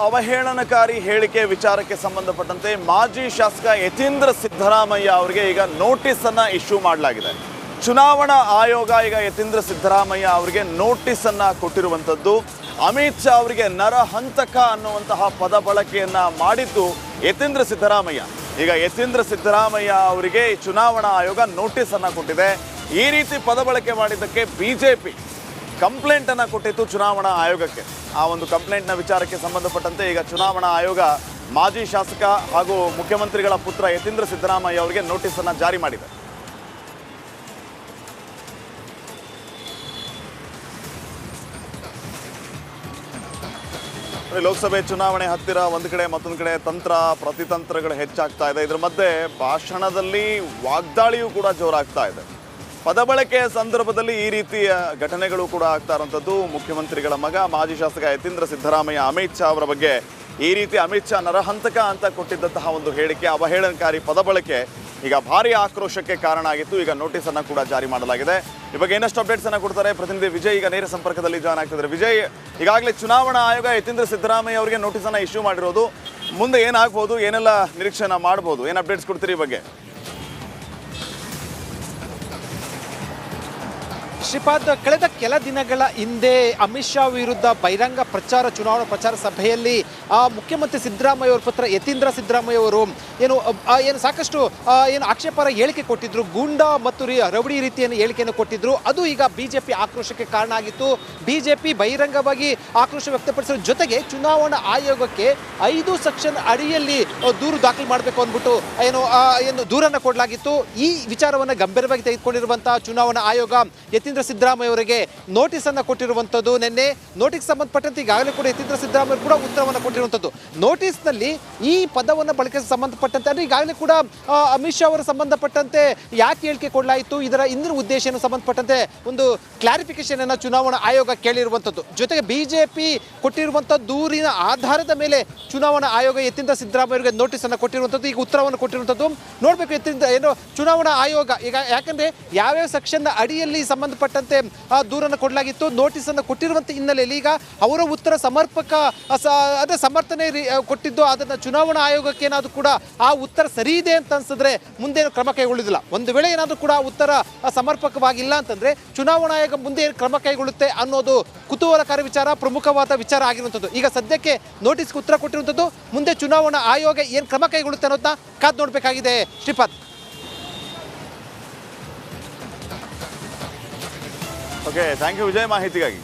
ಅವಹೇಳನಕಾರಿ ಹೇಳಿಕೆ ವಿಚಾರಕ್ಕೆ ಸಂಬಂಧಪಟ್ಟಂತೆ ಮಾಜಿ ಶಾಸಕ ಯತೀಂದ್ರ ಸಿದ್ದರಾಮಯ್ಯ ಅವರಿಗೆ ಈಗ ನೋಟಿಸ್ ಅನ್ನು ಇಶ್ಯೂ ಮಾಡಲಾಗಿದೆ. ಚುನಾವಣಾ ಆಯೋಗ ಈಗ ಯತೀಂದ್ರ ಸಿದ್ದರಾಮಯ್ಯ ಅವರಿಗೆ ನೋಟಿಸ್ ಅನ್ನು ಕೊಟ್ಟಿರುವಂಥದ್ದು. ಅಮಿತ್ ಶಾ ಅವರಿಗೆ ನರಹಂತಕ ಅನ್ನುವಂತಹ ಪದ ಬಳಕೆಯನ್ನ ಮಾಡಿದ್ದು ಯತೀಂದ್ರ ಸಿದ್ದರಾಮಯ್ಯ. ಈಗ ಯತೀಂದ್ರ ಸಿದ್ದರಾಮಯ್ಯ ಅವರಿಗೆ ಚುನಾವಣಾ ಆಯೋಗ ನೋಟಿಸ್ ಅನ್ನು ಕೊಟ್ಟಿದೆ. ಈ ರೀತಿ ಪದ ಬಳಕೆ ಮಾಡಿದ್ದಕ್ಕೆ ಬಿಜೆಪಿ ಕಂಪ್ಲೇಂಟ್ ಅನ್ನು ಕೊಟ್ಟಿತ್ತು ಚುನಾವಣಾ ಆಯೋಗಕ್ಕೆ. ಆ ಒಂದು ಕಂಪ್ಲೇಂಟ್ನ ವಿಚಾರಕ್ಕೆ ಸಂಬಂಧಪಟ್ಟಂತೆ ಈಗ ಚುನಾವಣಾ ಆಯೋಗ ಮಾಜಿ ಶಾಸಕ ಹಾಗೂ ಮುಖ್ಯಮಂತ್ರಿಗಳ ಪುತ್ರ ಯತೀಂದ್ರ ಸಿದ್ದರಾಮಯ್ಯ ಅವರಿಗೆ ನೋಟಿಸ್ ಅನ್ನು ಜಾರಿ ಮಾಡಿದೆ. ಲೋಕಸಭೆ ಚುನಾವಣೆ ಹತ್ತಿರ ಒಂದು ಕಡೆ ಮತ್ತೊಂದು ಕಡೆ ತಂತ್ರ ಪ್ರತಿತಂತ್ರಗಳು ಹೆಚ್ಚಾಗ್ತಾ ಇದೆ. ಇದರ ಮಧ್ಯೆ ಭಾಷಣದಲ್ಲಿ ವಾಗ್ದಾಳಿಯೂ ಕೂಡ ಜೋರಾಗ್ತಾ ಇದೆ. ಪದ ಬಳಕೆಯ ಸಂದರ್ಭದಲ್ಲಿ ಈ ರೀತಿಯ ಘಟನೆಗಳು ಕೂಡ ಆಗ್ತಾ ಇರುವಂಥದ್ದು. ಮುಖ್ಯಮಂತ್ರಿಗಳ ಮಗ ಮಾಜಿ ಶಾಸಕ ಯತೀಂದ್ರ ಸಿದ್ದರಾಮಯ್ಯ ಅಮಿತ್ ಶಾ ಅವರ ಬಗ್ಗೆ ಈ ರೀತಿ ಅಮಿತ್ ಶಾ ನರಹಂತಕ ಅಂತ ಕೊಟ್ಟಿದ್ದಂತಹ ಒಂದು ಹೇಳಿಕೆ, ಅವಹೇಳನಕಾರಿ ಪದ ಬಳಕೆ ಈಗ ಭಾರಿ ಆಕ್ರೋಶಕ್ಕೆ ಕಾರಣ ಆಗಿತ್ತು. ಈಗ ನೋಟಿಸ್ ಅನ್ನು ಕೂಡ ಜಾರಿ ಮಾಡಲಾಗಿದೆ. ಈ ಬಗ್ಗೆ ಇನ್ನಷ್ಟು ಅಪ್ಡೇಟ್ಸ್ ಅನ್ನು ಕೊಡ್ತಾರೆ ಪ್ರತಿನಿಧಿ ವಿಜಯ್. ಈಗ ನೇರ ಸಂಪರ್ಕದಲ್ಲಿ ಜಾಯ್ನ್ ಆಗ್ತಿದ್ದಾರೆ. ವಿಜಯ್, ಈಗಾಗಲೇ ಚುನಾವಣಾ ಆಯೋಗ ಯತೀಂದ್ರ ಸಿದ್ದರಾಮಯ್ಯ ಅವರಿಗೆ ನೋಟಿಸ್ ಅನ್ನು ಇಶ್ಯೂ ಮಾಡಿರೋದು. ಮುಂದೆ ಏನಾಗ್ಬೋದು, ಏನೆಲ್ಲ ನಿರೀಕ್ಷೆನ ಮಾಡ್ಬೋದು, ಏನು ಅಪ್ಡೇಟ್ಸ್ ಕೊಡ್ತೀರಿ ಈ ಬಗ್ಗೆ? ಶ್ರೀಪಾದ್, ಕಳೆದ ಕೆಲ ದಿನಗಳ ಹಿಂದೆ ಅಮಿತ್ ಶಾ ವಿರುದ್ಧ ಬಹಿರಂಗ ಚುನಾವಣಾ ಪ್ರಚಾರ ಸಭೆಯಲ್ಲಿ ಮುಖ್ಯಮಂತ್ರಿ ಸಿದ್ದರಾಮಯ್ಯ ಅವರ ಪುತ್ರ ಯತೀಂದ್ರ ಸಿದ್ದರಾಮಯ್ಯ ಅವರು ಏನು ಸಾಕಷ್ಟು ಆಕ್ಷೇಪಾರ್ಹ ಹೇಳಿಕೆ ಕೊಟ್ಟಿದ್ರು. ಗೂಂಡಾ ಮತ್ತು ರೌಡಿ ರೀತಿಯನ್ನು ಹೇಳಿಕೆಯನ್ನು ಕೊಟ್ಟಿದ್ರು. ಅದು ಈಗ ಬಿಜೆಪಿ ಆಕ್ರೋಶಕ್ಕೆ ಕಾರಣ ಆಗಿತ್ತು. ಬಿಜೆಪಿ ಬಹಿರಂಗವಾಗಿ ಆಕ್ರೋಶ ವ್ಯಕ್ತಪಡಿಸೋ ಜೊತೆಗೆ ಚುನಾವಣಾ ಆಯೋಗಕ್ಕೆ 5 ಸೆಕ್ಷನ್ ಅಡಿಯಲ್ಲಿ ದೂರು ದಾಖಲು ಮಾಡಬೇಕು ಅಂದ್ಬಿಟ್ಟು ಏನು ದೂರನ್ನು ಕೊಡಲಾಗಿತ್ತು. ಈ ವಿಚಾರವನ್ನು ಗಂಭೀರವಾಗಿ ತೆಗೆದುಕೊಂಡಿರುವಂತಹ ಚುನಾವಣಾ ಆಯೋಗ ಯತೀಂದ್ರ ಸಿದ್ದರಾಮಯ್ಯ ಅವರಿಗೆ ನೋಟಿಸ್ ಅನ್ನು ಕೊಟ್ಟಿರುವಂತದ್ದು. ನಿನ್ನೆ ನೋಟಿಸ್ ಸಂಬಂಧಪಟ್ಟಂತೆ ಈಗಾಗಲೇ ಕೂಡ ಯತೀಂದ್ರ ಸಿದ್ದರಾಮಯ್ಯ ಕೂಡ ಉತ್ತರವನ್ನು ಕೊಟ್ಟಿರುವಂತದ್ದು. ನೋಟಿಸ್ ನಲ್ಲಿ ಈ ಪದವನ್ನು ಬಳಕೆ ಸಂಬಂಧಪಟ್ಟಂತೆ ಅಂದ್ರೆ ಈಗಾಗಲೇ ಕೂಡ ಅಮಿತ್ ಶಾ ಅವರ ಸಂಬಂಧಪಟ್ಟಂತೆ ಯಾಕೆ ಹೇಳಿಕೆ ಕೊಡಲಾಯಿತು, ಇದರ ಇಂದಿನ ಉದ್ದೇಶ ಸಂಬಂಧಪಟ್ಟಂತೆ ಒಂದು ಕ್ಲಾರಿಫಿಕೇಶನ್ ಅನ್ನು ಚುನಾವಣಾ ಆಯೋಗ ಕೇಳಿರುವಂತದ್ದು. ಜೊತೆಗೆ ಬಿಜೆಪಿ ಕೊಟ್ಟಿರುವಂತಹ ದೂರಿನ ಆಧಾರದ ಮೇಲೆ ಚುನಾವಣಾ ಆಯೋಗ ಯತೀಂದ್ರ ಸಿದ್ದರಾಮಯ್ಯ ಅವರಿಗೆ ನೋಟಿಸ್ ಅನ್ನು ಕೊಟ್ಟಿರುವಂತದ್ದು. ಈಗ ಉತ್ತರವನ್ನು ಕೊಟ್ಟಿರುವಂತದ್ದು ನೋಡ್ಬೇಕು ಏನು ಚುನಾವಣಾ ಆಯೋಗ ಈಗ, ಯಾಕಂದ್ರೆ ಯಾವ್ಯಾವ ಸೆಕ್ಷನ್ ಅಡಿಯಲ್ಲಿ ಸಂಬಂಧಪಟ್ಟಂತೆ ದೂರನ್ನು ಕೊಡಲಾಗಿತ್ತು, ನೋಟಿಸ್ ಅನ್ನು ಕೊಟ್ಟಿರುವಂತ ಹಿನ್ನೆಲೆಯಲ್ಲಿ ಈಗ ಅವರ ಉತ್ತರ ಸಮರ್ಪಕ ಅದೇ ಸಮರ್ಥನೆ ಕೊಟ್ಟಿದ್ದು. ಅದನ್ನ ಚುನಾವಣಾ ಆಯೋಗಕ್ಕೆ ಏನಾದರೂ ಕೂಡ ಆ ಉತ್ತರ ಸರಿ ಇದೆ ಅಂತ ಅನ್ಸಿದ್ರೆ ಮುಂದೆ ಕ್ರಮ ಕೈಗೊಳ್ಳುವುದಿಲ್ಲ. ಒಂದು ವೇಳೆ ಏನಾದರೂ ಕೂಡ ಉತ್ತರ ಸಮರ್ಪಕವಾಗಿಲ್ಲ ಅಂತಂದ್ರೆ ಚುನಾವಣಾ ಆಯೋಗ ಮುಂದೆ ಏನು ಕ್ರಮ ಕೈಗೊಳ್ಳುತ್ತೆ ಅನ್ನೋದು ಕುತೂಹಲಕಾರಿ ವಿಚಾರ, ಪ್ರಮುಖವಾದ ವಿಚಾರ ಆಗಿರುವಂಥದ್ದು. ಈಗ ಸದ್ಯಕ್ಕೆ ನೋಟಿಸ್ಗೆ ಉತ್ತರ ಕೊಟ್ಟಿರುವಂಥದ್ದು. ಮುಂದೆ ಚುನಾವಣಾ ಆಯೋಗ ಏನು ಕ್ರಮ ಕೈಗೊಳ್ಳುತ್ತೆ ಅನ್ನೋದನ್ನ ಕಾದು ನೋಡಬೇಕಾಗಿದೆ. Shripad. Okay, thank you Vijay ಮಾಹಿತಿಗಾಗಿ.